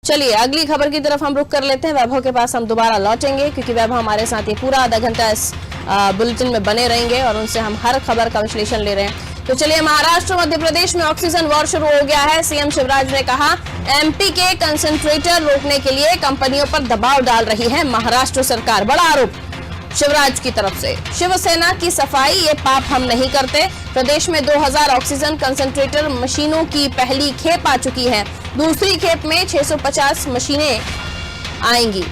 चलिए अगली खबर की तरफ हम रुख कर लेते हैं। वैभव के पास हम दोबारा लौटेंगे क्योंकि वैभव हमारे साथ ये पूरा आधा घंटा इस बुलेटिन में बने रहेंगे और उनसे हम हर खबर का विश्लेषण ले रहे हैं। तो चलिए, महाराष्ट्र मध्य प्रदेश में ऑक्सीजन वॉर शुरू हो गया है। सीएम शिवराज ने कहा एमपी के कंसंट्रेटर रोकने के लिए कंपनियों पर दबाव डाल रही है महाराष्ट्र सरकार। बड़ा आरोप शिवराज की तरफ से। शिवसेना की सफाई, ये पाप हम नहीं करते। प्रदेश में 2000 ऑक्सीजन कंसंट्रेटर मशीनों की पहली खेप आ चुकी है। दूसरी खेप में 650 मशीनें आएंगी।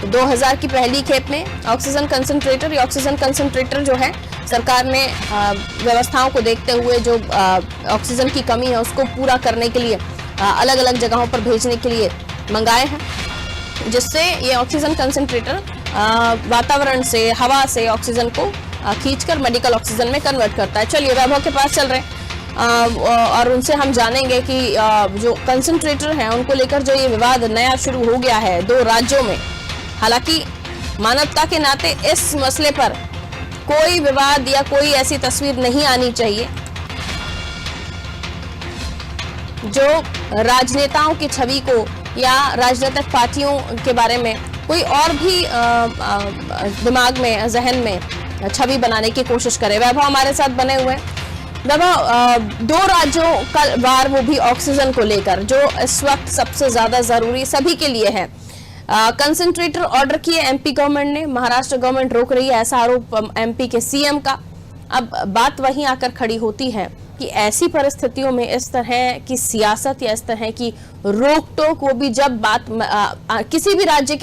2000 की पहली खेप में ऑक्सीजन कंसंट्रेटर, ये ऑक्सीजन कंसंट्रेटर जो है सरकार ने व्यवस्थाओं को देखते हुए जो ऑक्सीजन की कमी है उसको पूरा करने के लिए अलग अलग जगहों पर भेजने के लिए मंगाए हैं, जिससे ये ऑक्सीजन कंसंट्रेटर वातावरण से, हवा से ऑक्सीजन को खींचकर मेडिकल ऑक्सीजन में कन्वर्ट करता है। चलिए वैभव के पास चल रहे हैं और उनसे हम जानेंगे कि जो कंसंट्रेटर हैं उनको लेकर जो ये विवाद नया शुरू हो गया है 2 राज्यों में। हालांकि मानवता के नाते इस मसले पर कोई विवाद या कोई ऐसी तस्वीर नहीं आनी चाहिए जो राजनेताओं की छवि को या राजनीतिक पार्टियों के बारे में कोई और भी दिमाग में, जहन में छवि बनाने की कोशिश करे। वैभव हमारे साथ बने हुए हैं। वैभव, 2 राज्यों का वार, वो भी ऑक्सीजन को लेकर, जो इस वक्त सबसे ज्यादा जरूरी सभी के लिए है। कंसंट्रेटर ऑर्डर किए एमपी गवर्नमेंट ने, महाराष्ट्र गवर्नमेंट रोक रही है, ऐसा आरोप एमपी के सीएम का। अब बात वहीं आकर खड़ी होती है कि ऐसी परिस्थितियों में इस तरह की सियासत या इस तरह की रोक टोक, वो भी जब बात किसी भी राज्य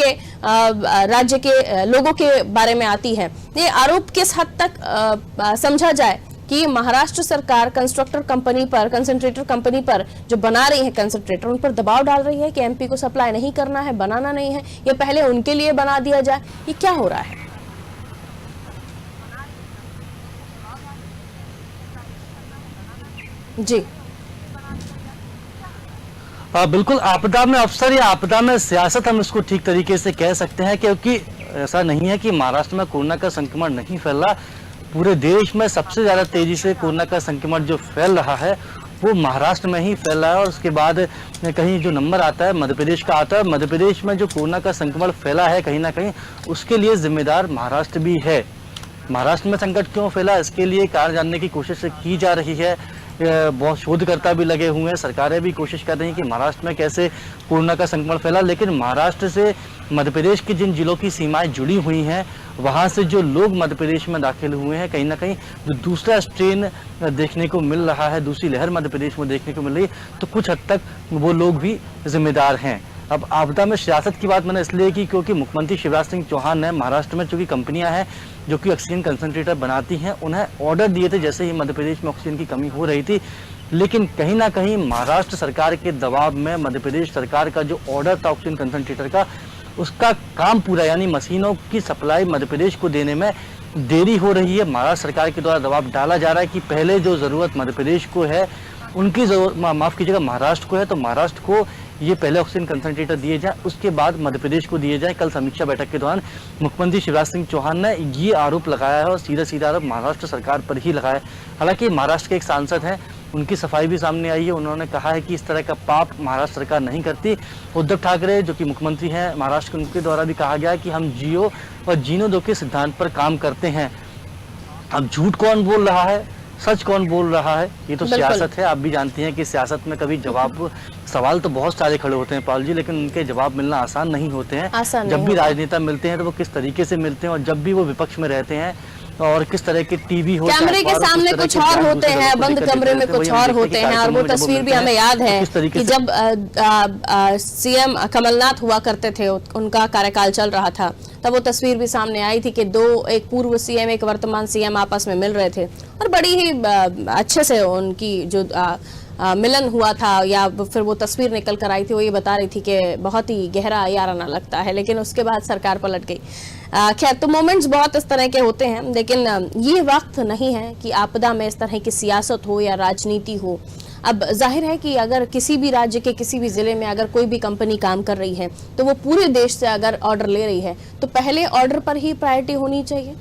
के लोगों के बारे में आती है, ये आरोप किस हद तक समझा जाए कि महाराष्ट्र सरकार कंस्ट्रक्टर कंपनी पर, कंसंट्रेटर कंपनी पर जो बना रही है कंसंट्रेटर, उन पर दबाव डाल रही है कि एमपी को सप्लाई नहीं करना है, बनाना नहीं है, ये पहले उनके लिए बना दिया जाए। ये क्या हो रहा है? जी बिल्कुल, आपदा में अफसर या आपदा में सियासत हम इसको ठीक तरीके से कह सकते हैं, क्योंकि ऐसा नहीं है कि महाराष्ट्र में कोरोना का संक्रमण नहीं फैल रहा। पूरे देश में सबसे ज्यादा तेजी से कोरोना का संक्रमण जो फैल रहा है वो महाराष्ट्र में ही फैल रहा है। और उसके बाद कहीं जो नंबर आता है मध्य प्रदेश का आता है। मध्य प्रदेश में जो कोरोना का संक्रमण फैला है कहीं ना कहीं उसके लिए जिम्मेदार महाराष्ट्र भी है। महाराष्ट्र में संकट क्यों फैला, इसके लिए कारण जानने की कोशिश की जा रही है। बहुत शोधकर्ता भी लगे हुए हैं, सरकारें भी कोशिश कर रही हैं कि महाराष्ट्र में कैसे कोरोना का संक्रमण फैला। लेकिन महाराष्ट्र से मध्य प्रदेश की जिन जिलों की सीमाएं जुड़ी हुई हैं, वहां से जो लोग मध्य प्रदेश में दाखिल हुए हैं, कहीं ना कहीं जो दूसरा स्ट्रेन देखने को मिल रहा है, दूसरी लहर मध्य प्रदेश में देखने को मिल रही है, तो कुछ हद तक वो लोग भी जिम्मेदार हैं। अब आपदा में सियासत की बात मैंने इसलिए की क्योंकि मुख्यमंत्री शिवराज सिंह चौहान ने महाराष्ट्र में चूंकि कंपनियां हैं जो कि ऑक्सीजन कंसंट्रेटर बनाती हैं, उन्हें ऑर्डर दिए थे जैसे ही मध्य प्रदेश में ऑक्सीजन की कमी हो रही थी। लेकिन कहीं ना कहीं महाराष्ट्र सरकार के दबाव में मध्य प्रदेश सरकार का जो ऑर्डर था ऑक्सीजन कंसंट्रेटर का, उसका काम पूरा यानी मशीनों की सप्लाई मध्य प्रदेश को देने में देरी हो रही है। महाराष्ट्र सरकार के द्वारा दबाव डाला जा रहा है कि पहले जो जरूरत मध्य प्रदेश को है, उनकी जरूरत, माफ कीजिएगा, महाराष्ट्र को है, तो महाराष्ट्र को ये पहले ऑक्सीजन कंसंट्रेटर दिए जाए, उसके बाद मध्य प्रदेश को दिए जाए। कल समीक्षा बैठक के दौरान मुख्यमंत्री शिवराज सिंह चौहान ने ये आरोप लगाया है और सीधा सीधा आरोप महाराष्ट्र सरकार पर ही लगाया है। हालांकि महाराष्ट्र के एक सांसद हैं, उनकी सफाई भी सामने आई है। उन्होंने कहा है कि इस तरह का पाप महाराष्ट्र सरकार नहीं करती। उद्धव ठाकरे जो कि मुख्यमंत्री हैं महाराष्ट्र के, उनके द्वारा भी कहा गया कि हम जियो और जीनो दो के सिद्धांत पर काम करते हैं। अब झूठ कौन बोल रहा है, सच कौन बोल रहा है, ये तो सियासत है। आप भी जानती हैं कि सियासत में कभी सवाल तो बहुत सारे खड़े होते हैं पाल जी, लेकिन उनके जवाब मिलना आसान नहीं होते हैं। जब भी राजनेता मिलते हैं तो वो किस तरीके से मिलते हैं, और जब भी वो विपक्ष में रहते हैं और किस तरह के टीवी होते हैं, कैमरे के सामने कुछ और होते हैं, बंद कमरे में कुछ और होते हैं। और वो तस्वीर भी हमें याद है कि जब सीएम कमलनाथ हुआ करते थे, उनका कार्यकाल चल रहा था, तब वो तस्वीर भी सामने आई थी कि एक पूर्व सीएम, एक वर्तमान सीएम आपस में मिल रहे थे और बड़ी ही अच्छे से उनकी जो मिलन हुआ था, या फिर वो तस्वीर निकल कर आई थी, वो ये बता रही थी कि बहुत ही गहरा याराना लगता है। लेकिन उसके बाद सरकार पलट गई। खैर, तो मोमेंट्स बहुत इस तरह के होते हैं, लेकिन ये वक्त नहीं है कि आपदा में इस तरह की सियासत हो या राजनीति हो। अब जाहिर है कि अगर किसी भी राज्य के किसी भी जिले में अगर कोई भी कंपनी काम कर रही है, तो वो पूरे देश से अगर ऑर्डर ले रही है तो पहले ऑर्डर पर ही प्रायोरिटी होनी चाहिए।